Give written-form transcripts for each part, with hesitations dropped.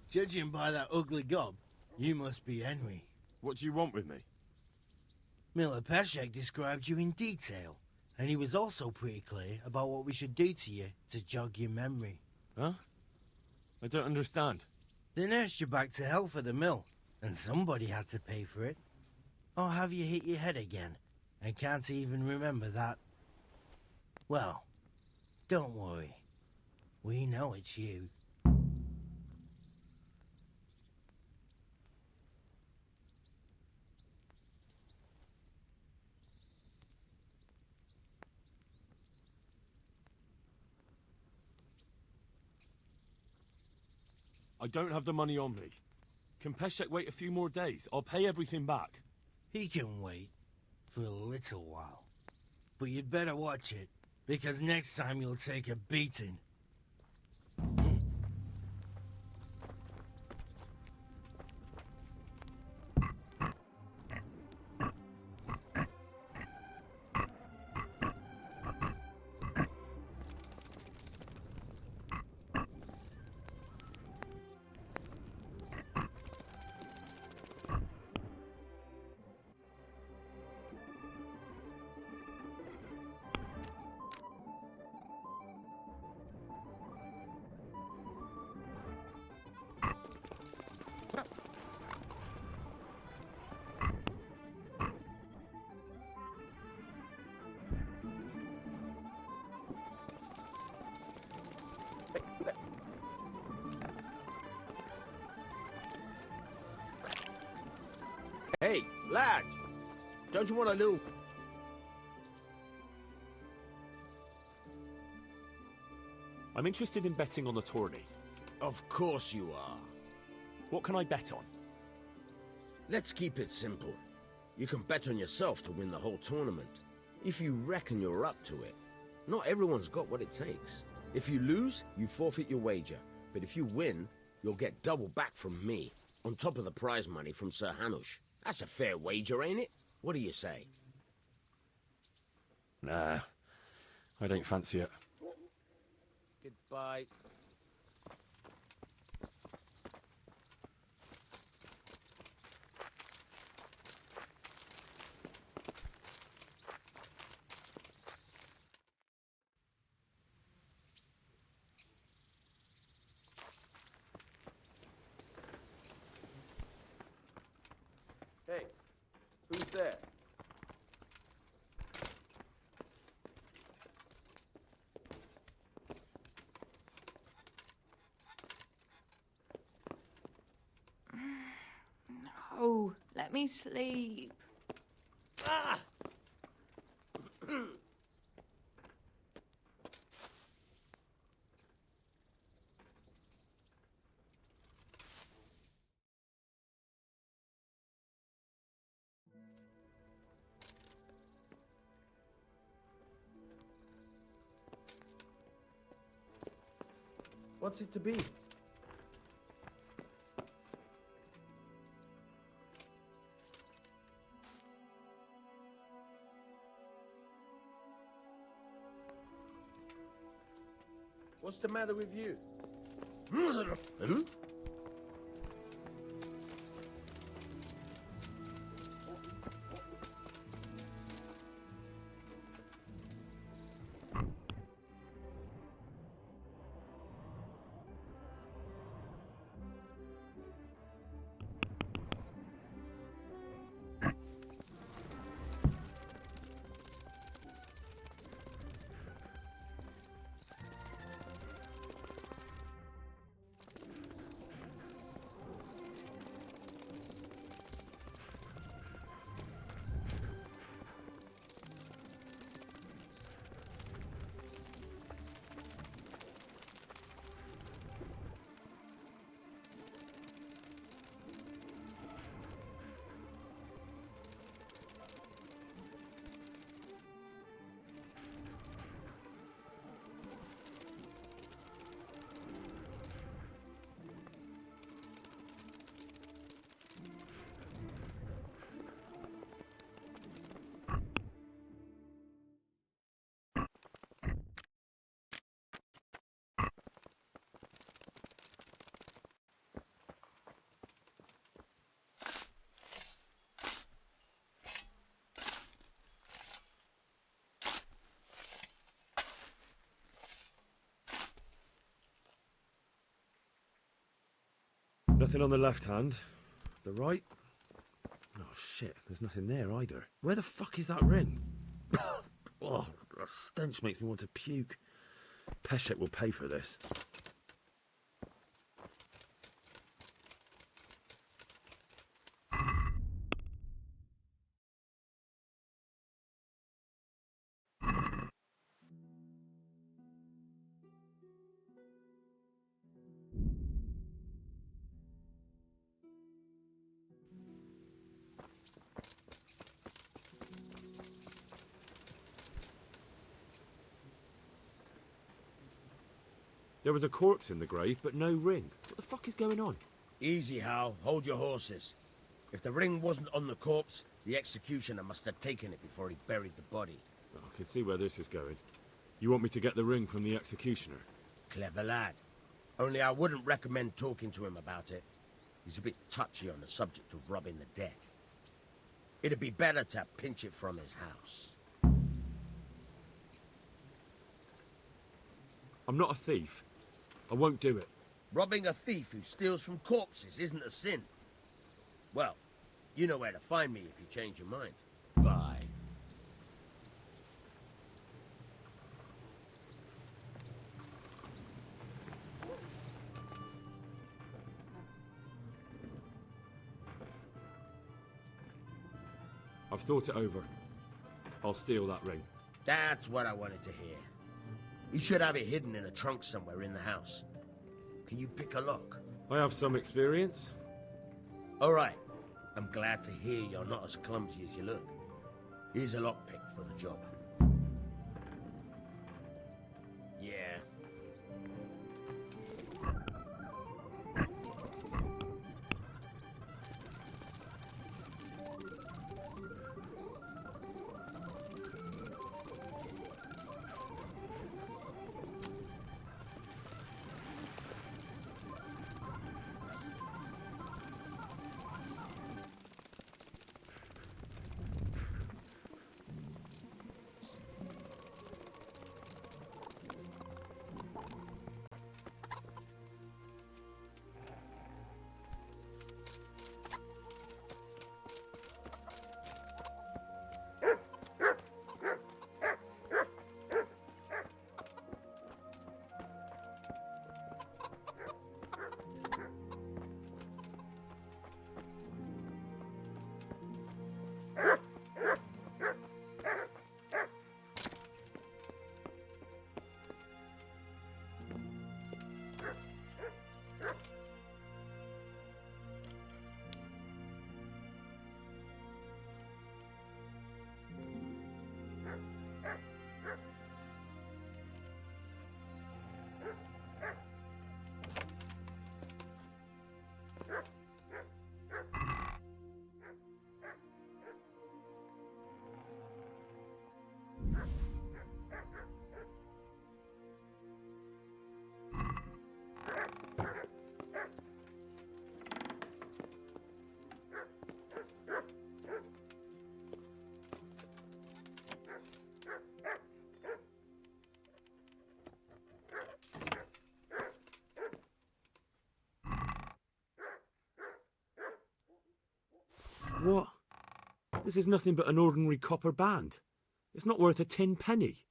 Judging by that ugly gob, you must be Henry. What do you want with me? Miller Peshek described you in detail, and he was also pretty clear about what we should do to you to jog your memory. Huh? I don't understand. They nursed you back to health at the mill, and somebody had to pay for it. Or have you hit your head again, and can't even remember that? Well, don't worry. We know it's you. I don't have the money on me. Can Peshek wait a few more days? I'll pay everything back. He can wait for a little while. But you'd better watch it, because next time you'll take a beating. Hey, lad! Don't you want a little... I'm interested in betting on the tourney. Of course you are. What can I bet on? Let's keep it simple. You can bet on yourself to win the whole tournament. If you reckon you're up to it. Not everyone's got what it takes. If you lose, you forfeit your wager. But if you win, you'll get double back from me, on top of the prize money from Sir Hanush. That's a fair wager, ain't it? What do you say? Nah, I don't fancy it. Goodbye. Hey, who's there? No, let me sleep. Ah! What's it to be? What's the matter with you? Hmm? Nothing on the left hand. The right? Oh, shit. There's nothing there either. Where the fuck is that ring? Oh, that stench makes me want to puke. Peshek will pay for this. There was a corpse in the grave, but no ring. What the fuck is going on? Easy, Hal. Hold your horses. If the ring wasn't on the corpse, the executioner must have taken it before he buried the body. Oh, I can see where this is going. You want me to get the ring from the executioner? Clever lad. Only I wouldn't recommend talking to him about it. He's a bit touchy on the subject of robbing the dead. It'd be better to pinch it from his house. I'm not a thief. I won't do it. Robbing a thief who steals from corpses isn't a sin. Well, you know where to find me if you change your mind. Bye. I've thought it over. I'll steal that ring. That's what I wanted to hear. You should have it hidden in a trunk somewhere in the house. Can you pick a lock? I have some experience. All right. I'm glad to hear you're not as clumsy as you look. Here's a lockpick for the job. Yeah. What? This is nothing but an ordinary copper band. It's not worth a 10 penny.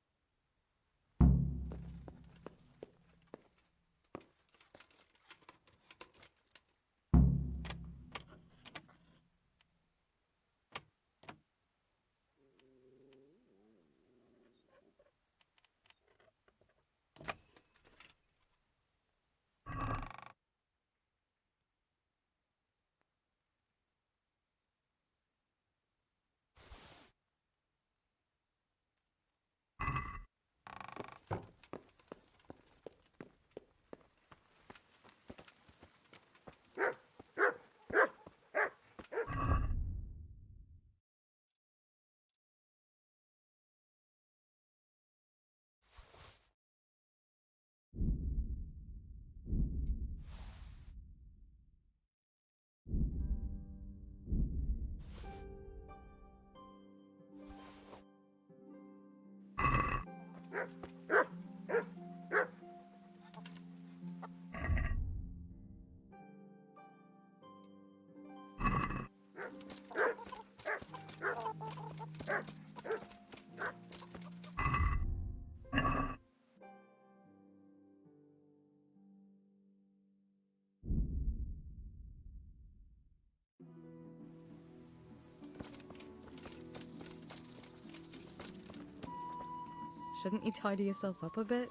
Shouldn't you tidy yourself up a bit?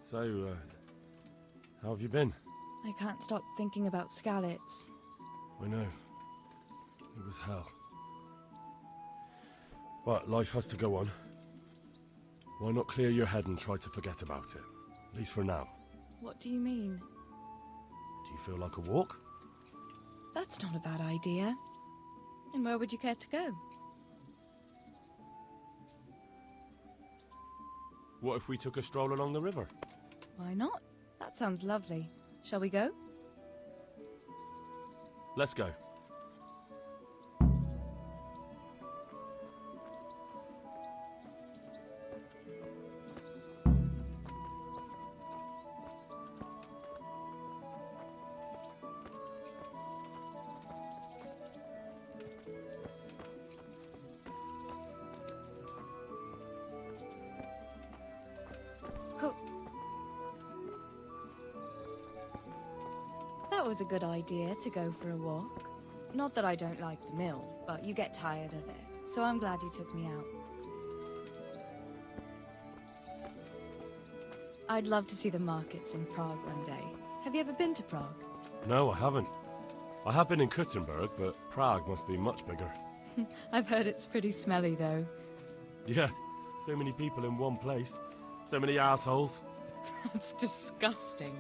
So, how have you been? I can't stop thinking about Skalitz. I know. It was hell. But life has to go on. Why not clear your head and try to forget about it? At least for now. What do you mean? Do you feel like a walk? That's not a bad idea. And where would you care to go? What if we took a stroll along the river? Why not? That sounds lovely. Shall we go? Let's go. That was a good idea to go for a walk. Not that I don't like the mill, but you get tired of it. So I'm glad you took me out. I'd love to see the markets in Prague one day. Have you ever been to Prague? No, I haven't. I have been in Kuttenberg, but Prague must be much bigger. I've heard it's pretty smelly though. Yeah, so many people in one place. So many assholes. That's disgusting.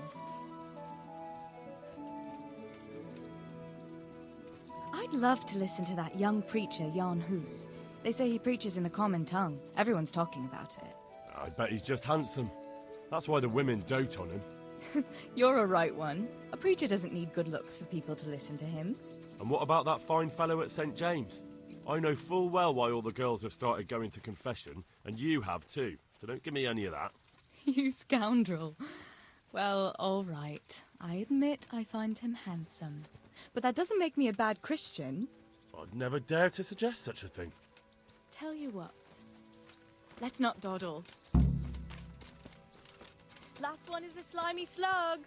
I'd love to listen to that young preacher, Jan Hus. They say he preaches in the common tongue. Everyone's talking about it. I bet he's just handsome. That's why the women dote on him. You're a right one. A preacher doesn't need good looks for people to listen to him. And what about that fine fellow at St. James? I know full well why all the girls have started going to confession, and you have too. So don't give me any of that. You scoundrel. Well, all right. I admit I find him handsome. But that doesn't make me a bad Christian. I'd never dare to suggest such a thing. Tell you what. Let's not dawdle. Last one is the slimy slug.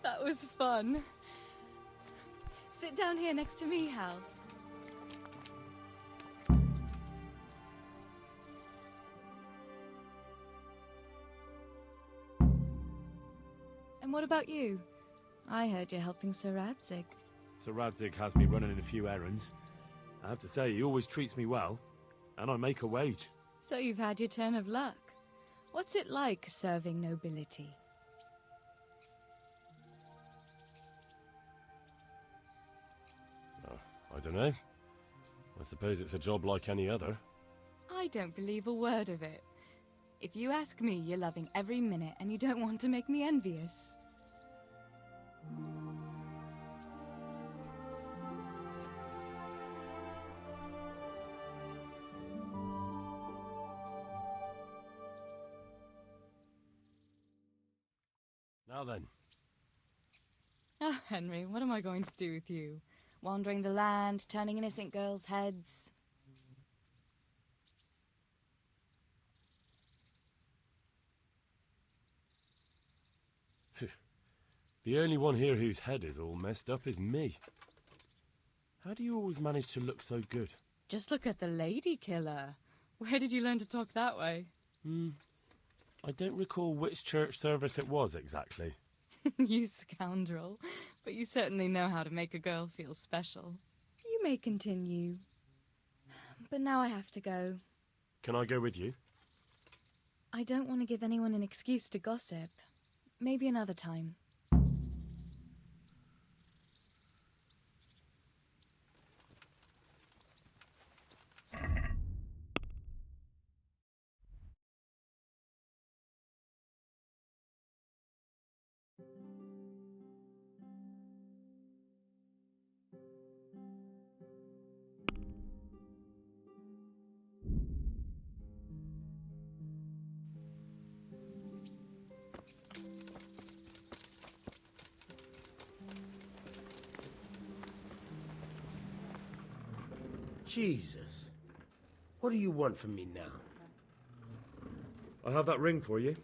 That was fun. Sit down here next to me, Hal. And what about you? I heard you're helping Sir Radzig. Sir Radzig has me running a few errands. I have to say, he always treats me well. And I make a wage. So you've had your turn of luck. What's it like serving nobility? I don't know. I suppose it's a job like any other. I don't believe a word of it. If you ask me, you're loving every minute and you don't want to make me envious. Now then. Oh, Henry, what am I going to do with you? Wandering the land, turning innocent girls' heads. The only one here whose head is all messed up is me. How do you always manage to look so good? Just look at the lady killer. Where did you learn to talk that way? I don't recall which church service it was exactly. You scoundrel. But you certainly know how to make a girl feel special. You may continue. But now I have to go. Can I go with you? I don't want to give anyone an excuse to gossip. Maybe another time. Jesus. What do you want from me now? I have that ring for you.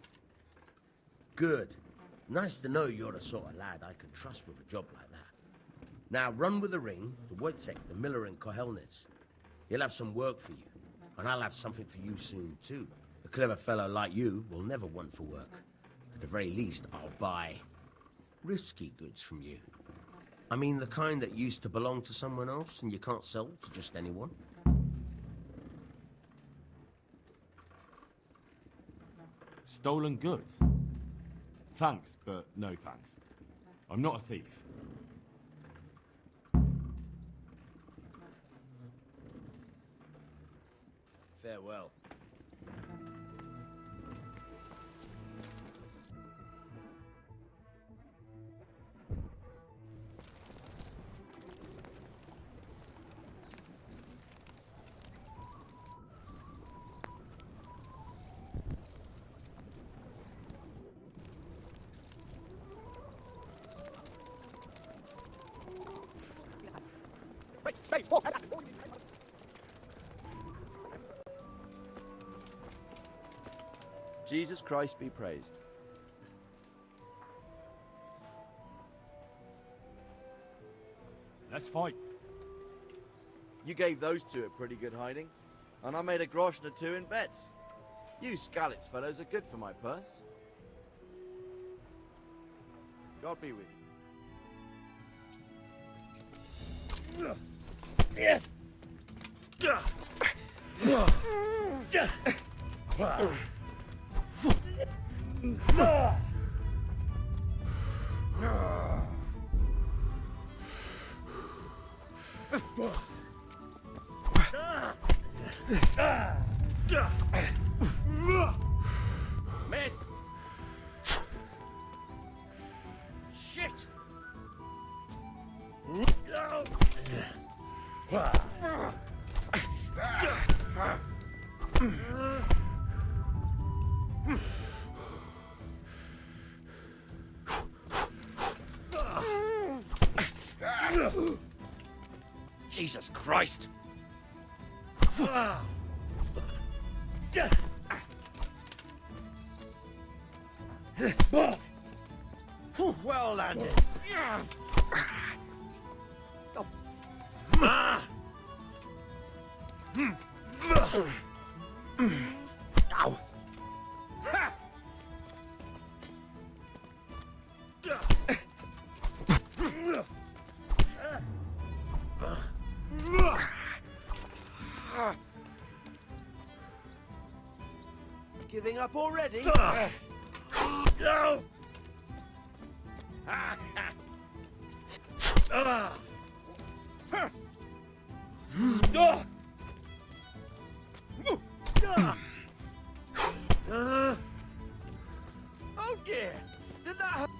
Good. Nice to know you're the sort of lad I can trust with a job like that. Now run with the ring to Wojciech, the miller in Kohelnitz. He'll have some work for you, and I'll have something for you soon too. A clever fellow like you will never want for work. At the very least, I'll buy risky goods from you. I mean the kind that used to belong to someone else and you can't sell to just anyone. Stolen goods? Thanks, but no thanks. I'm not a thief. Farewell. Jesus Christ be praised. Let's fight. You gave those two a pretty good hiding, and I made a grosh and a two in bets. You Skalitz fellows are good for my purse. God be with you. Missed! Shit! Jesus Christ! Well landed. Ow. Giving up already? No. Oh dear! Did that hurt?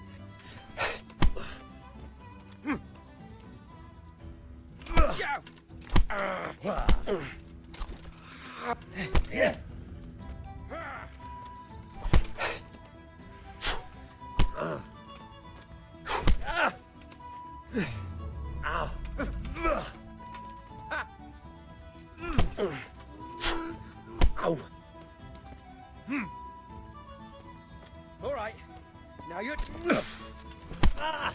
Ow. All right. Now you're... Ah.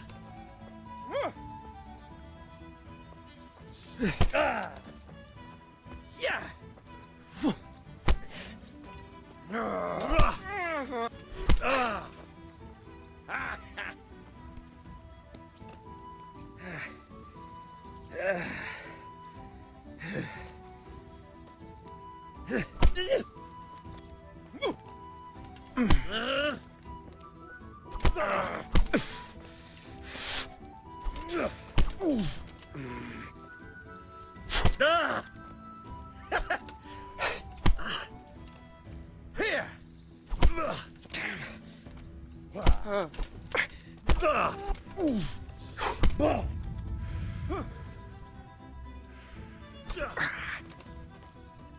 Yeah! Here!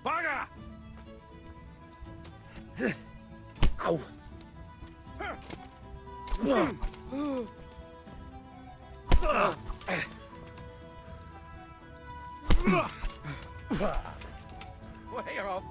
Bugger! Ow! Way off!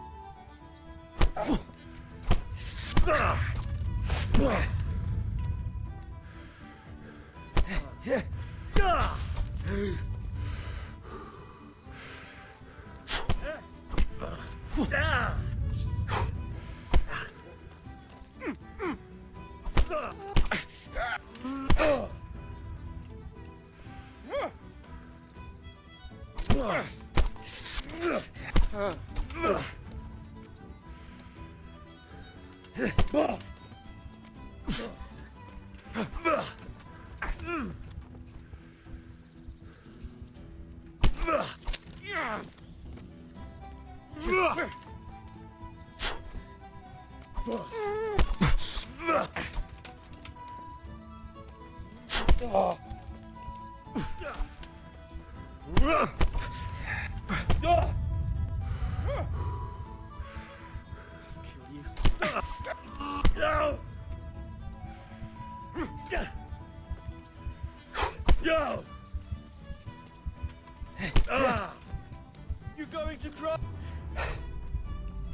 You going to cry?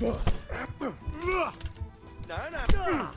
No, no.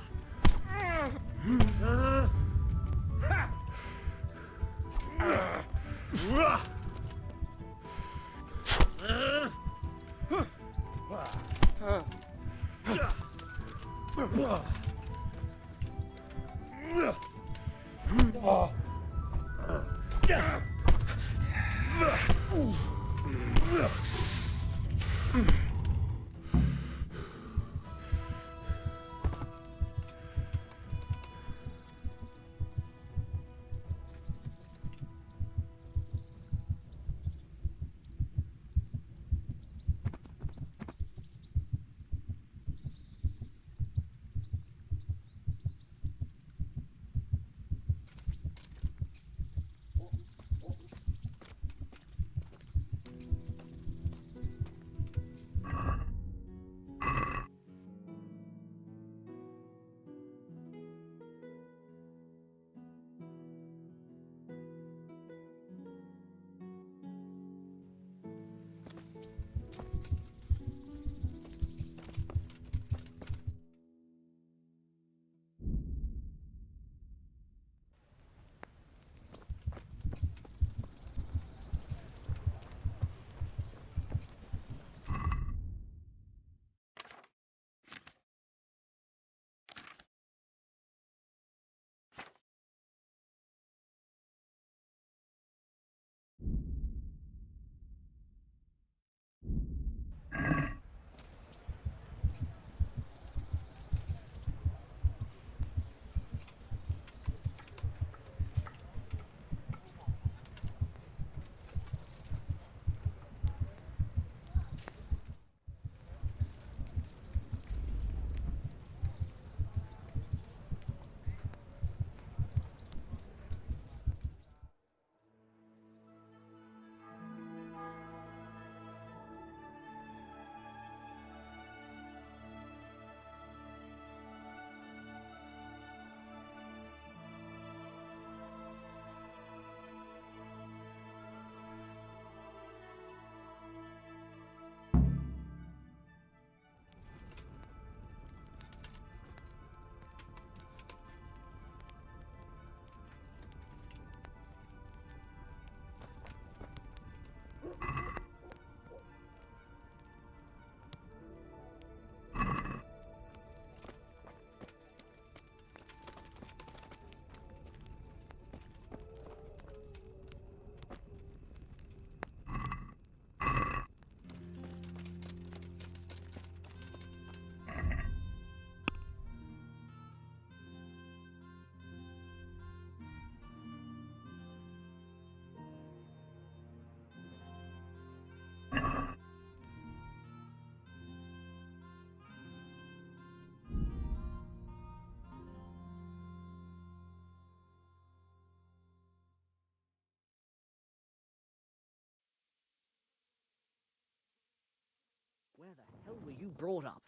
you brought up?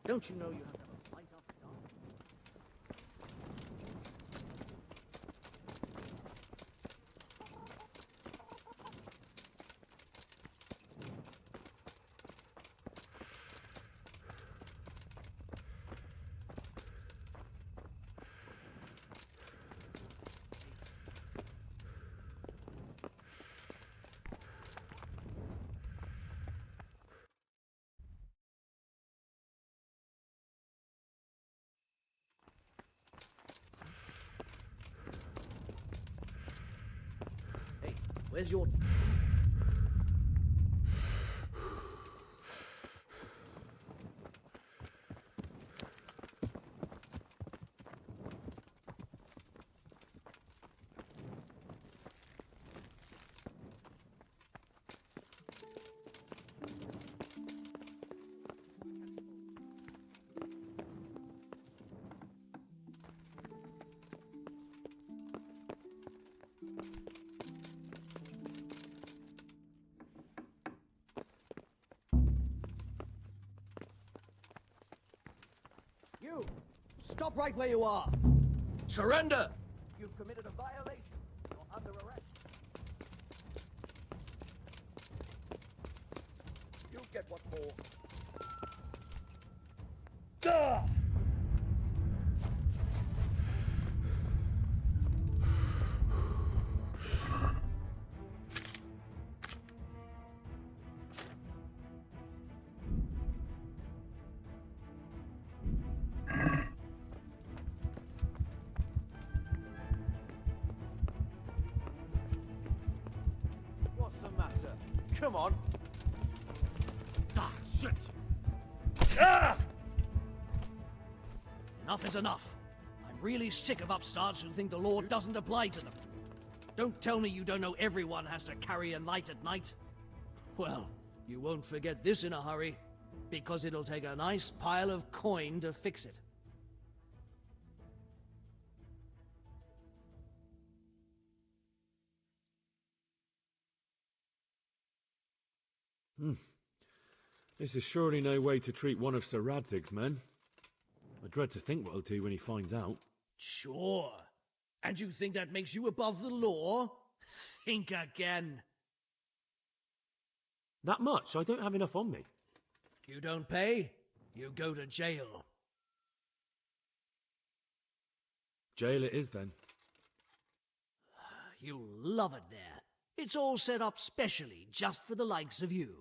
Don't you know you have to have a fight after dark? Hey, where's your... You! Stop right where you are! Surrender! You've committed a violation. You're under arrest. You'll get what for. What's the matter? Come on. Ah, shit! Enough is enough. I'm really sick of upstarts who think the law doesn't apply to them. Don't tell me you don't know everyone has to carry a light at night. Well, you won't forget this in a hurry, because it'll take a nice pile of coin to fix it. This is surely no way to treat one of Sir Radzig's men. I dread to think what he'll do when he finds out. Sure. And you think that makes you above the law? Think again. That much? I don't have enough on me. You don't pay, you go to jail. Jail it is then. You'll love it there. It's all set up specially just for the likes of you.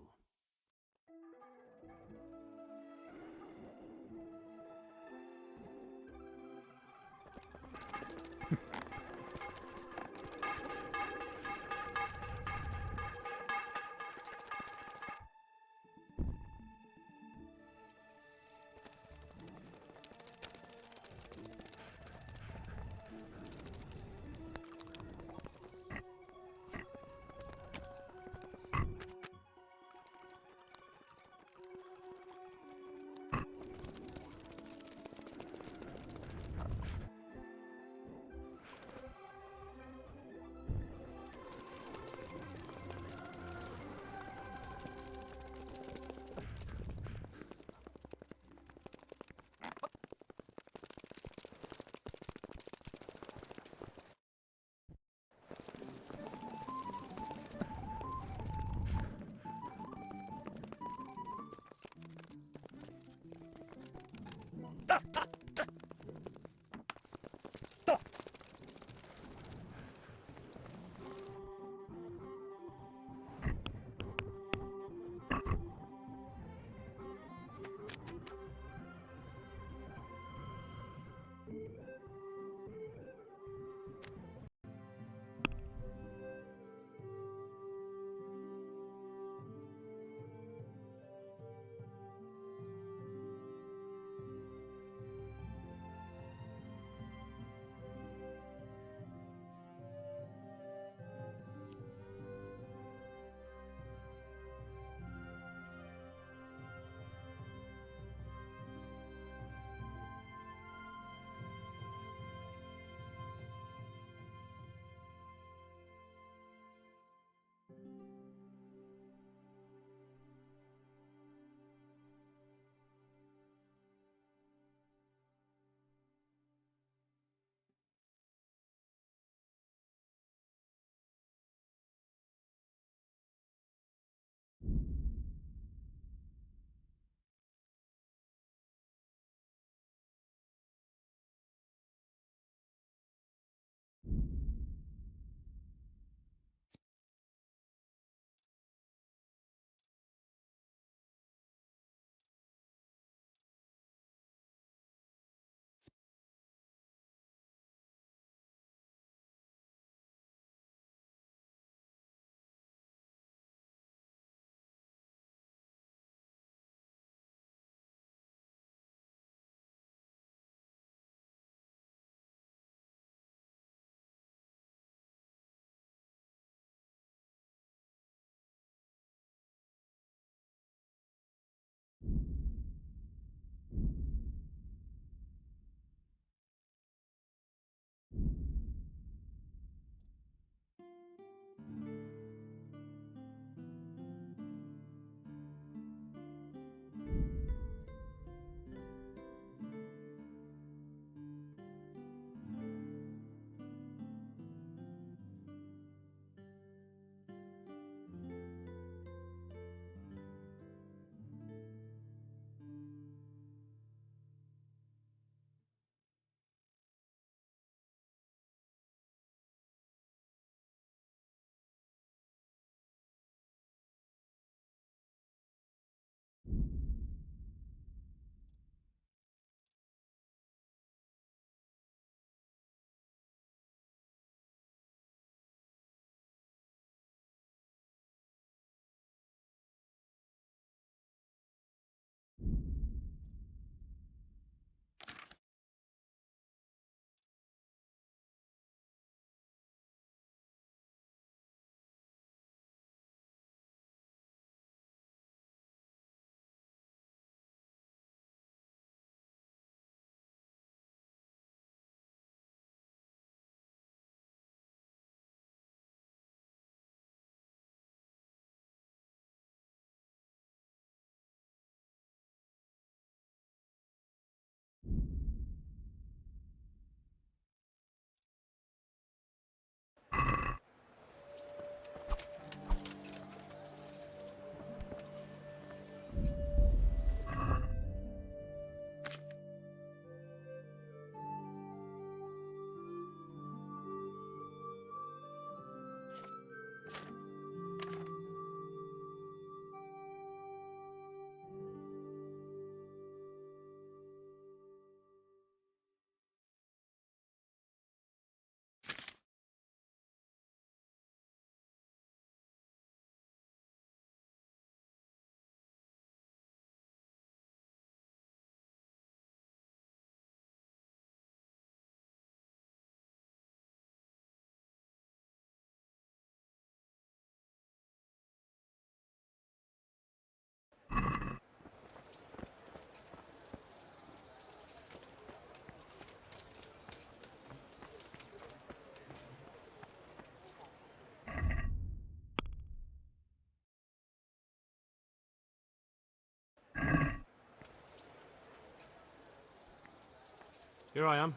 Here I am.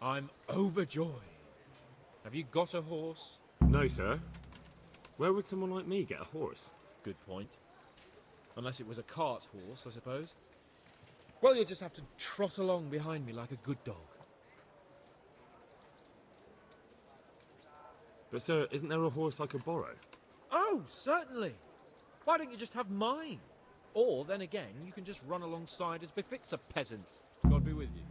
I'm overjoyed. Have you got a horse? No, sir. Where would someone like me get a horse? Good point. Unless it was a cart horse, I suppose. Well, you'll just have to trot along behind me like a good dog. But, sir, isn't there a horse I could borrow? Oh, certainly. Why don't you just have mine? Or, then again, you can just run alongside as befits a peasant. God be with you.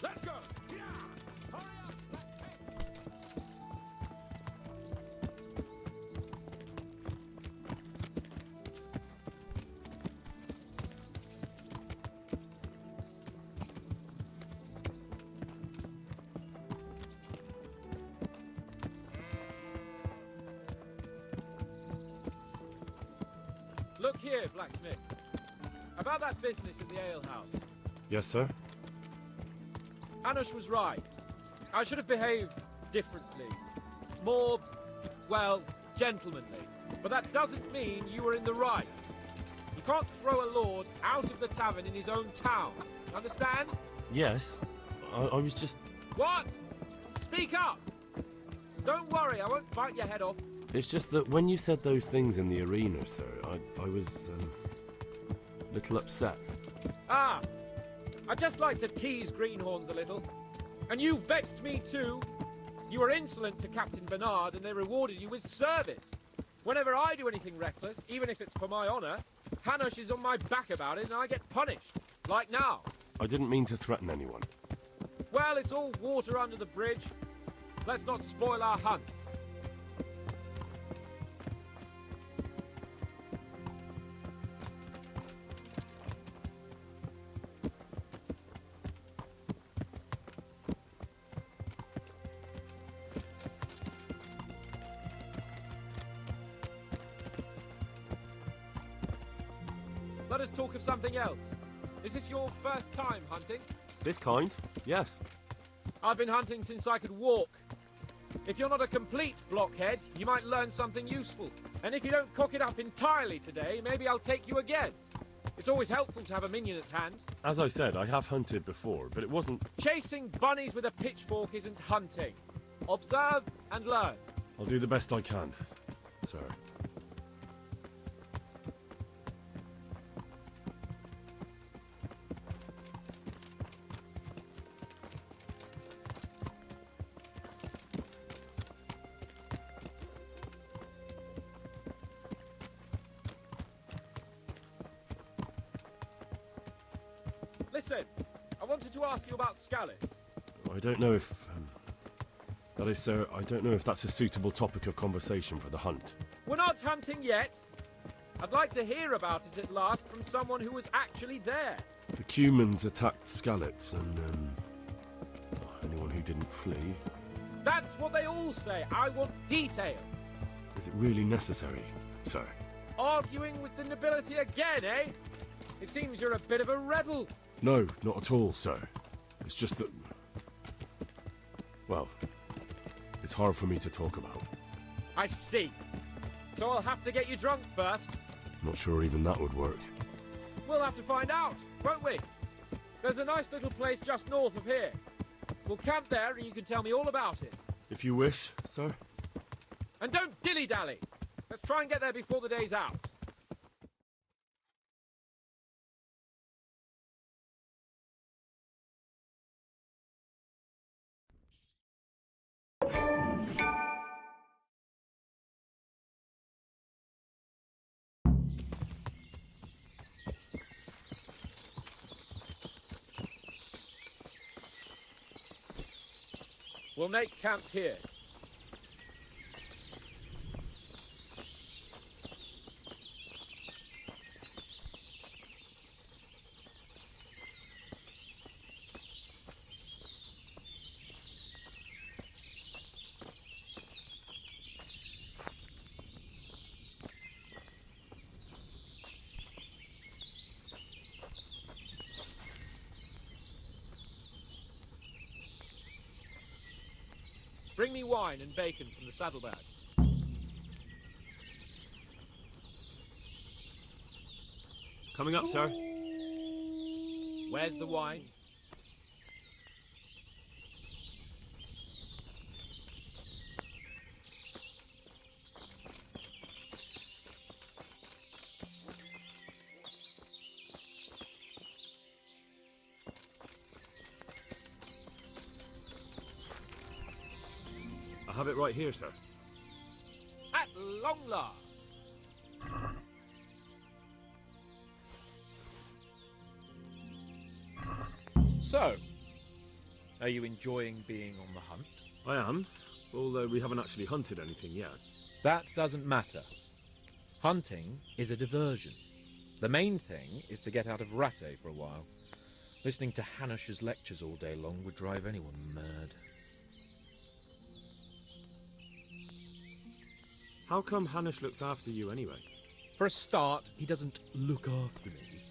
Let's go! Yeah! Hurry up! Look here, blacksmith. About that business at the alehouse. Yes, sir. Hanush was right. I should have behaved differently. More, well, gentlemanly. But that doesn't mean you were in the right. You can't throw a lord out of the tavern in his own town. Understand? Yes. I was just... What? Speak up! Don't worry, I won't bite your head off. It's just that when you said those things in the arena, sir, I was, a little upset. Ah! I just like to tease greenhorns a little. And you vexed me too. You were insolent to Captain Bernard and they rewarded you with service. Whenever I do anything reckless, even if it's for my honour, Hanush is on my back about it and I get punished. Like now. I didn't mean to threaten anyone. Well, it's all water under the bridge. Let's not spoil our hunt. Let us talk of something else. Is this your first time hunting? This kind? Yes. I've been hunting since I could walk. If you're not a complete blockhead, you might learn something useful. And if you don't cock it up entirely today, maybe I'll take you again. It's always helpful to have a minion at hand. As I said, I have hunted before, but it wasn't... Chasing bunnies with a pitchfork isn't hunting. Observe and learn. I'll do the best I can, sir. Listen, I wanted to ask you about Scallops. I don't know if... that is, sir, I don't know if that's a suitable topic of conversation for the hunt. We're not hunting yet. I'd like to hear about it at last from someone who was actually there. The Cumans attacked Scallops and, anyone who didn't flee. That's what they all say. I want details. Is it really necessary, sir? Arguing with the nobility again, eh? It seems you're a bit of a rebel. No, not at all, sir. It's just that... well, it's hard for me to talk about. I see. So I'll have to get you drunk first. Not sure even that would work. We'll have to find out, won't we? There's a nice little place just north of here. We'll camp there and you can tell me all about it. If you wish, sir. And don't dilly-dally. Let's try and get there before the day's out. We'll make camp here. Bring me wine and bacon from the saddlebag. Coming up, sir. Where's the wine? I have it right here, sir. At long last. So, are you enjoying being on the hunt? I am, although we haven't actually hunted anything yet. That doesn't matter. Hunting is a diversion. The main thing is to get out of Rattay for a while. Listening to Hanush's lectures all day long would drive anyone mad. How come Hanush looks after you anyway? For a start, he doesn't look after me.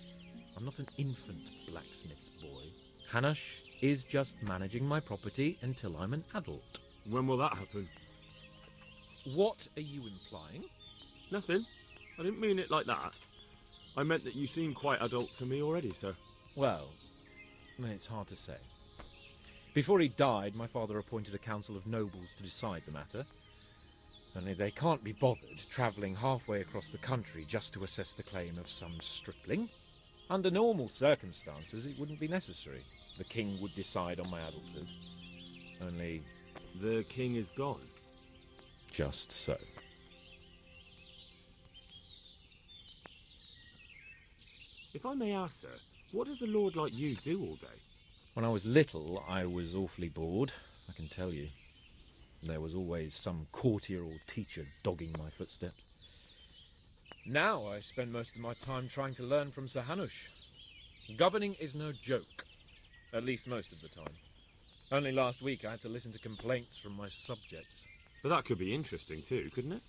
I'm not an infant blacksmith's boy. Hanush is just managing my property until I'm an adult. When will that happen? What are you implying? Nothing. I didn't mean it like that. I meant that you seem quite adult to me already, sir. Well, it's hard to say. Before he died, my father appointed a council of nobles to decide the matter. Only they can't be bothered travelling halfway across the country just to assess the claim of some stripling. Under normal circumstances, it wouldn't be necessary. The king would decide on my adulthood. Only... The king is gone. Just so. If I may ask, sir, what does a lord like you do all day? When I was little, I was awfully bored, I can tell you. There was always some courtier or teacher dogging my footsteps. Now I spend most of my time trying to learn from Sir Hanush. Governing is no joke, at least most of the time. Only last week I had to listen to complaints from my subjects. But that could be interesting too, couldn't it?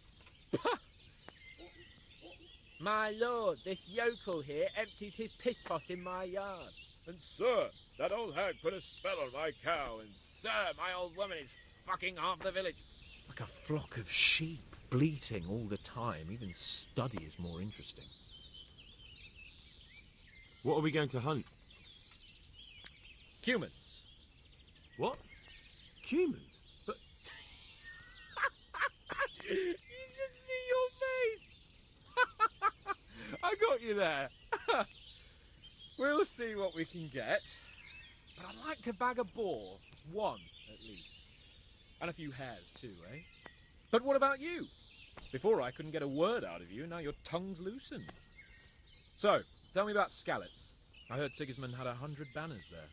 My lord, this yokel here empties his piss pot in my yard. And sir, that old hag put a spell on my cow, and Sir, my old woman is fucking half the village. Like a flock of sheep, bleating all the time. Even study is more interesting. what are we going to hunt? Humans. What? Humans? But You should see your face. I got you there. We'll see what we can get. But I'd like to bag a boar. One, at least. And a few hares too, eh? But what about you? Before I couldn't get a word out of you, and now your tongue's loosened. So, tell me about Skalitz. I heard Sigismund had 100 banners there.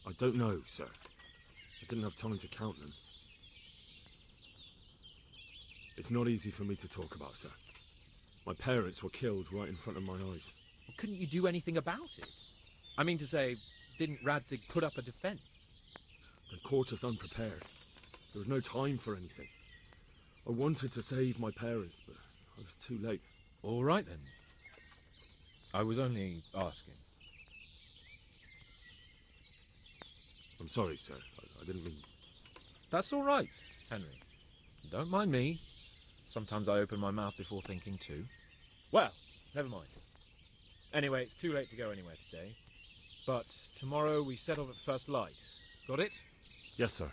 I don't know, sir. I didn't have time to count them. It's not easy for me to talk about, sir. My parents were killed right in front of my eyes. Well, couldn't you do anything about it? I mean to say, didn't Radzig put up a defence? They caught us unprepared. There was no time for anything. I wanted to save my parents, but I was too late. All right then. I was only asking. I'm sorry, sir. I didn't mean... That's all right, Henry. Don't mind me. Sometimes I open my mouth before thinking too. Well, never mind. Anyway, it's too late to go anywhere today. But tomorrow we set off at first light. Got it? Yes, sir.